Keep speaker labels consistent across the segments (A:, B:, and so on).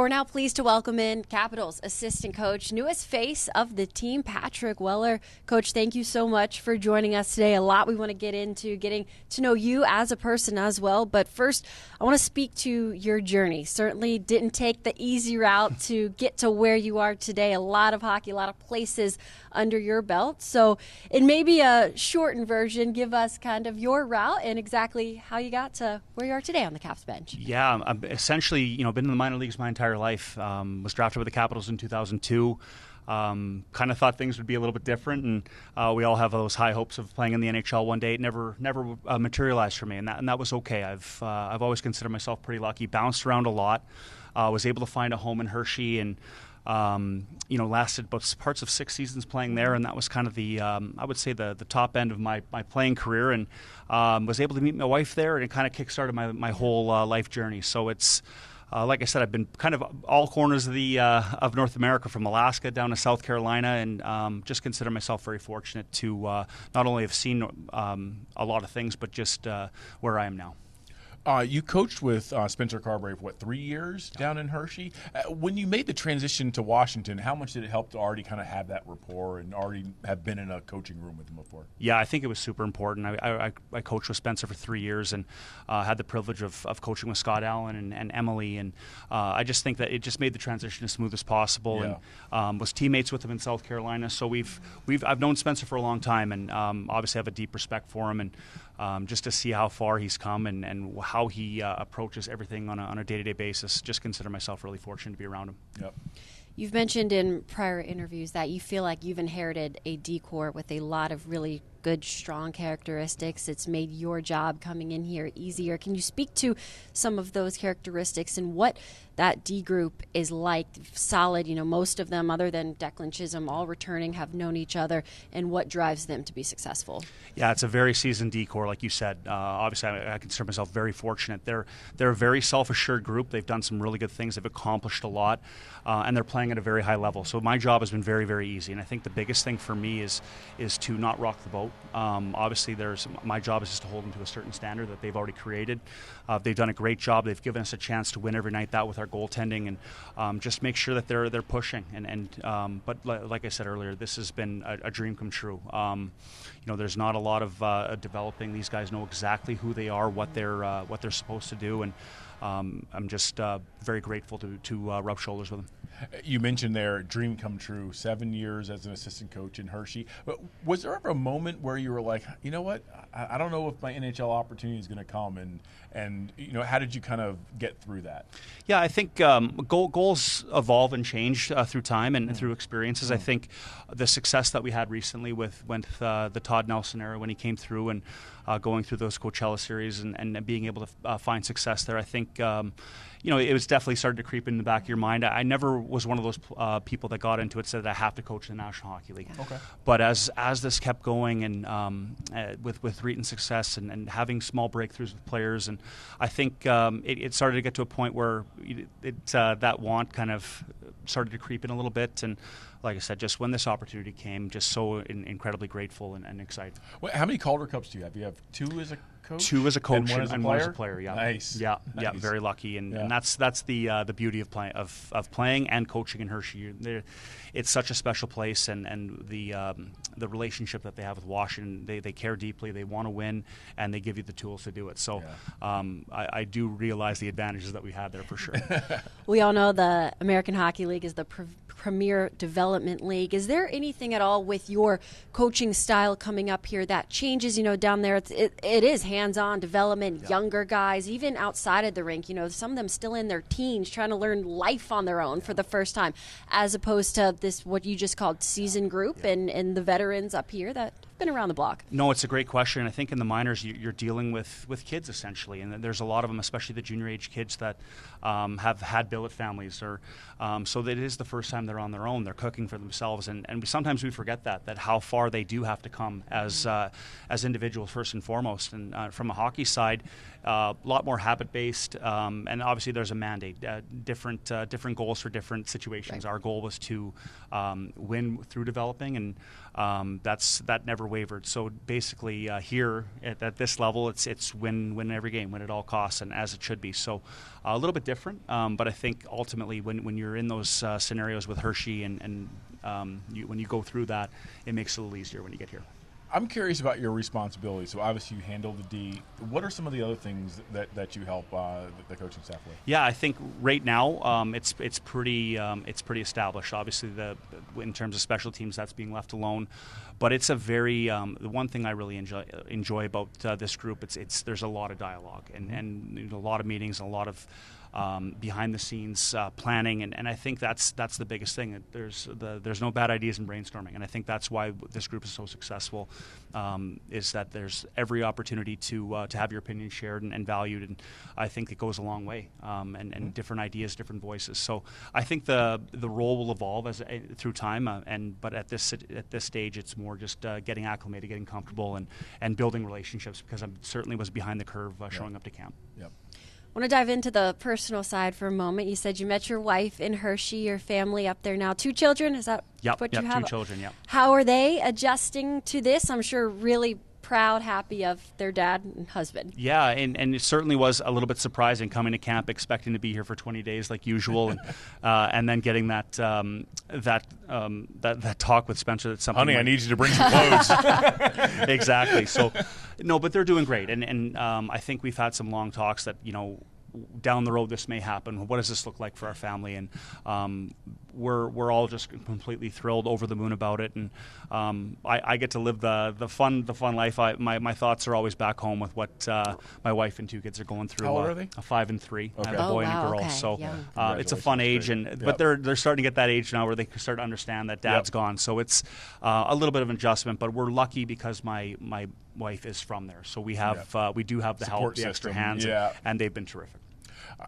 A: we're now pleased to welcome in Capitals assistant coach, newest face of the team, Patrick Wellar. Coach, thank you so much for joining us today. A lot we want to get into, getting to know you as a person as well. But first, I want to speak to your journey. Certainly didn't take the easy route to get to where you are today. A lot of hockey, a lot of places under your belt. So in maybe a shortened version, give us kind of your route and exactly how you got to where you are today on the Caps bench.
B: Yeah, I've essentially, been in the minor leagues my entire life. Was drafted by the Capitals in 2002. Kind of thought things would be a little bit different, and we all have those high hopes of playing in the NHL one day. It never materialized for me, and that was okay. I've always considered myself pretty lucky. Bounced around a lot. Was able to find a home in Hershey, and lasted about parts of 6 seasons playing there, and that was kind of the I would say the top end of my playing career, and was able to meet my wife there, and it kind of kickstarted my whole life journey. So it's like I said, I've been kind of all corners of the of North America, from Alaska down to South Carolina, and just consider myself very fortunate to not only have seen a lot of things, but just where I am now.
C: You coached with Spencer Carberry for, 3 years down in Hershey? When you made the transition to Washington, how much did it help to already kind of have that rapport and already have been in a coaching room with him before?
B: Yeah, I think it was super important. I coached with Spencer for 3 years, and had the privilege of coaching with Scott Allen and Emily, and I just think that it just made the transition as smooth as possible, and was teammates with him in South Carolina. So I've known Spencer for a long time, and obviously have a deep respect for him, and just to see how far he's come and how he approaches everything on a day-to-day basis, just consider myself really fortunate to be around him.
C: Yep.
A: You've mentioned in prior interviews that you feel like you've inherited a D-corps with a lot of really good, strong characteristics. It's made your job coming in here easier. Can you speak to some of those characteristics and what that D group is like? Solid, most of them, other than Declan Chisholm, all returning, have known each other, and what drives them to be successful?
B: Yeah, it's a very seasoned D-corps, like you said. Obviously, I consider myself very fortunate. They're a very self-assured group. They've done some really good things. They've accomplished a lot, and they're playing at a very high level. So my job has been very, very easy, and I think the biggest thing for me is to not rock the boat. Obviously, my job is just to hold them to a certain standard that they've already created. They've done a great job. They've given us a chance to win every night, that with our goaltending, and just make sure that they're pushing. But like I said earlier, this has been a dream come true. There's not a lot of developing. These guys know exactly who they are, what they're supposed to do, and I'm just very grateful to rub shoulders with them.
C: You mentioned their dream come true, 7 years as an assistant coach in Hershey. But was there ever a moment where you were like, you know what, I don't know if my NHL opportunity is going to come, and how did you kind of get through that?
B: Yeah, I think goals evolve and change through time and through experiences. I think the success that we had recently with the Todd Nelson era, when he came through and going through those Coachella series and being able to find success there, I think it was definitely started to creep in the back of your mind. I never was one of those people that got into it, said that I have to coach the National Hockey League.
C: Okay.
B: But as this kept going, and with Reeton success and having small breakthroughs with players, and I think it started to get to a point where that want kind of started to creep in a little bit. And like I said, just when this opportunity came, just so incredibly grateful and excited.
C: Well, how many Calder Cups do you have? You have 2 as a coach?
B: 2 as a coach
C: and
B: one as a player. Yeah.
C: Nice.
B: Yeah,
C: nice.
B: Very lucky, and that's the beauty of playing and coaching in Hershey. It's such a special place, and the relationship that they have with Washington. They care deeply. They want to win, and they give you the tools to do it. So I do realize the advantages that we had there for sure.
A: We all know the American Hockey League is the premier development league. Is there anything at all with your coaching style coming up here that changes? Down there it is hands-on development, younger guys, even outside of the rink. Some of them still in their teens trying to learn life on their own for the first time, as opposed to this, what you just called seasoned group, and the veterans up here that have been around the block.
B: No, it's a great question. I think in the minors you're dealing with kids essentially, and there's a lot of them, especially the junior age kids that have had billet families, or so that it is the first time they're on their own. They're cooking for themselves, and sometimes we forget that how far they do have to come as individuals first and foremost. And from a hockey side, a lot more habit-based, and obviously there's a mandate, different goals for different situations. Right. Our goal was to win through developing, and that never never wavered. So basically, here at this level, it's win every game, win at all costs, and as it should be. So a little bit different, but I think ultimately when you're in those scenarios with Hershey and when you go through that, it makes it a little easier when you get here.
C: I'm curious about your responsibility. So obviously you handle the D. What are some of the other things that you help the coaching staff with? Yeah,
B: I think right now it's pretty established. Obviously, in terms of special teams, that's being left alone. But it's a very the one thing I really enjoy about this group. There's a lot of dialogue and a lot of meetings, a lot of behind the scenes planning, and I think that's the biggest thing. There's no bad ideas in brainstorming, and I think that's why this group is so successful. Is that there's every opportunity to have your opinion shared and valued, and I think it goes a long way. And different ideas, different voices. So I think the role will evolve through time. But at this stage, it's more just getting acclimated, getting comfortable, and building relationships. Because I certainly was behind the curve showing up to camp.
C: Yep.
A: I want to dive into the personal side for a moment. You said you met your wife in Hershey, your family up there now. 2 children, is that what you have?
B: 2 children, yeah.
A: How are they adjusting to this? I'm sure really proud, happy of their dad and husband.
B: Yeah, and it certainly was a little bit surprising coming to camp, expecting to be here for 20 days like usual, and then getting that talk with Spencer that something.
C: Honey, I need you to bring some clothes.
B: Exactly. So, no, but they're doing great, and I think we've had some long talks that down the road this may happen. What does this look like for our family? And we're all just completely thrilled, over the moon about it. And I get to live the fun life. My thoughts are always back home with what my wife and 2 kids are going through.
C: How old are they?
B: 5 and 3.
C: Okay.
B: I have a boy and a girl.
A: Okay.
B: So it's a fun age, but they're starting to get that age now where they start to understand that dad's gone. So it's a little bit of an adjustment, but we're lucky because my wife is from there. So we do have the
C: support
B: help, the
C: system.
B: extra hands, and they've been terrific.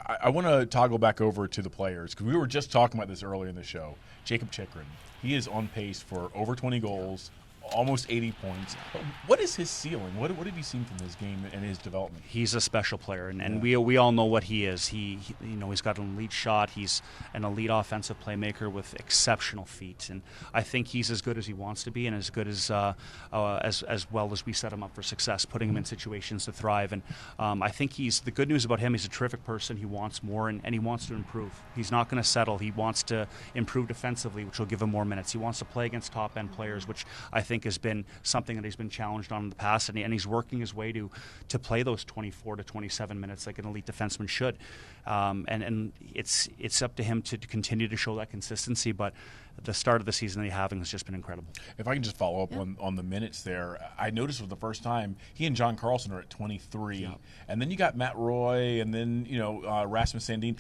C: I want to toggle back over to the players because we were just talking about this earlier in the show. Jacob Chikrin, he is on pace for over 20 goals, almost 80 points. But what is his ceiling? What have you seen from his game and his development?
B: He's a special player, and we all know what he is. He's got an elite shot. He's an elite offensive playmaker with exceptional feet, and I think he's as good as he wants to be, and as good as well as we set him up for success, putting him in situations to thrive. And I think the good news about him. He's a terrific person. He wants more, and he wants to improve. He's not going to settle. He wants to improve defensively, which will give him more minutes. He wants to play against top end players, which I think has been something that he's been challenged on in the past, and he's working his way to play those 24 to 27 minutes like an elite defenseman should. And it's up to him to continue to show that consistency, but the start of the season that he's having has just been incredible.
C: If I can just follow up on the minutes there, I noticed for the first time he and John Carlson are at 23, and then you got Matt Roy, and then Rasmus Sandin.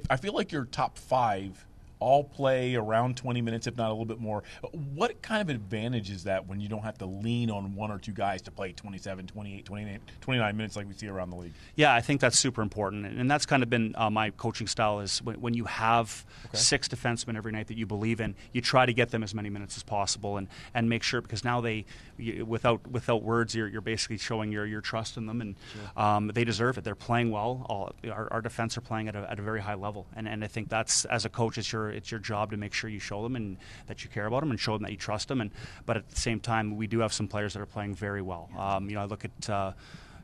C: I feel like your top 5 all play around 20 minutes, if not a little bit more. What kind of advantage is that when you don't have to lean on 1 or 2 guys to play 27, 28, 29 minutes like we see around the league? Yeah,
B: I think that's super important. And that's kind of been my coaching style is when you have 6 defensemen every night that you believe in, you try to get them as many minutes as possible and make sure, because now without words, you're basically showing your trust in them, and they deserve it. They're playing well. Our defense are playing at a very high level. And I think that's, as a coach, it's your job to make sure you show them and that you care about them and show them that you trust them. But at the same time, we do have some players that are playing very well. I look at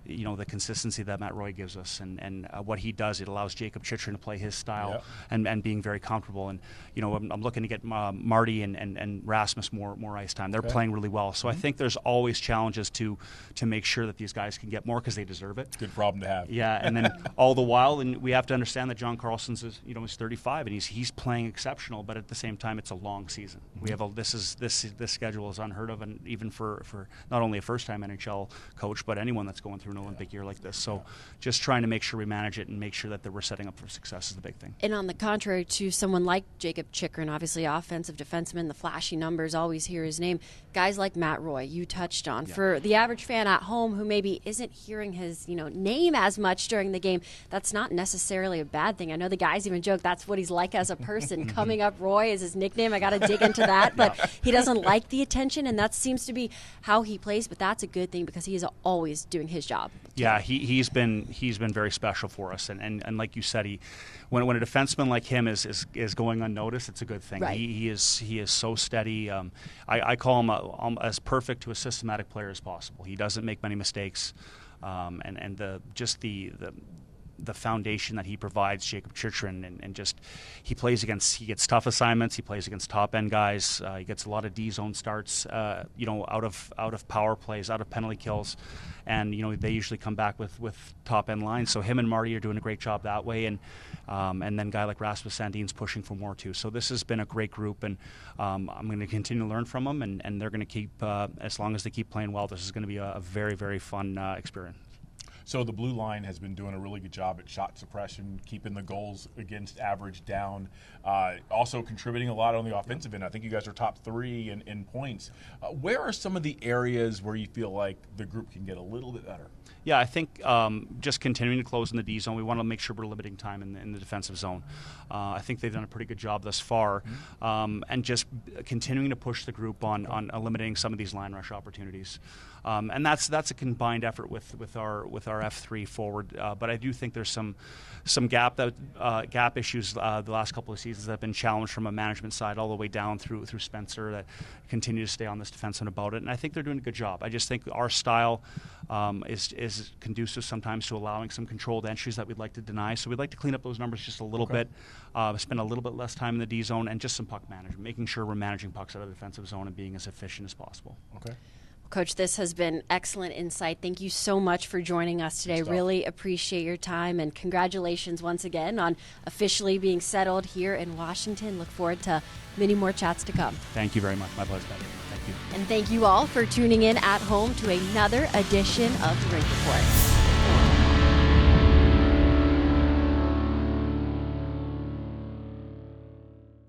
B: the consistency that Matt Roy gives us and what he does. It allows Jacob Chikrin to play his style and being very comfortable. And I'm looking to get Marty and Rasmus more ice time. They're playing really well. So I think there's always challenges to make sure that these guys can get more because they deserve it.
C: Good problem to have.
B: Yeah, and then all the while, and we have to understand that John Carlson's is 35 and he's playing exceptional, but at the same time it's a long season. We have this schedule is unheard of, and even for not only a first-time NHL coach but anyone that's going through an Olympic year like this. So just trying to make sure we manage it and make sure that we're setting up for success is the big thing.
A: And on the contrary to someone like Jacob Chikrin, obviously offensive defenseman, the flashy numbers, always hear his name. Guys like Matt Roy, you touched on. For the average fan at home who maybe isn't hearing his name as much during the game, that's not necessarily a bad thing. I know the guys even joke that's what he's like as a person. Coming up Roy is his nickname. I got to dig into that. But he doesn't like the attention, and that seems to be how he plays. But that's a good thing because he is always doing his job. job.
B: Yeah, he's been very special for us, and like you said, when a defenseman like him is going unnoticed, it's a good thing.
A: Right.
B: He is so steady. I call him as perfect to a systematic player as possible. He doesn't make many mistakes, and the foundation that he provides, Jacob Chychrun, and just he gets tough assignments. He plays against top end guys. He gets a lot of D zone starts, out of power plays, out of penalty kills, and they usually come back with top end lines. So him and Marty are doing a great job that way, and then a guy like Rasmus Sandin's pushing for more too. So this has been a great group, and I'm going to continue to learn from them, and they're going to keep as long as they keep playing well. This is going to be a very, very fun experience.
C: So the blue line has been doing a really good job at shot suppression, keeping the goals against average down, also contributing a lot on the offensive end. I think you guys are top 3 in points. Where are some of the areas where you feel like the group can get a little bit better?
B: Yeah, I think just continuing to close in the D zone. We want to make sure we're limiting time in the defensive zone. I think they've done a pretty good job thus far, and just continuing to push the group on eliminating some of these line rush opportunities. And that's a combined effort with our F3 forward. But I do think there's some gap issues the last couple of seasons that have been challenged from a management side all the way down through Spencer that continue to stay on this defenseman about it. And I think they're doing a good job. I just think our style is conducive sometimes to allowing some controlled entries that we'd like to deny. So we'd like to clean up those numbers just a little bit, spend a little bit less time in the D zone, and just some puck management, making sure we're managing pucks out of the defensive zone and being as efficient as possible.
C: Okay.
A: Coach, this has been excellent insight. Thank you so much for joining us today. Really appreciate your time, and congratulations once again on officially being settled here in Washington. Look forward to many more chats to come.
B: Thank you very much. My pleasure. Thank you.
A: And thank you all for tuning in at home to another edition of the Rink Report.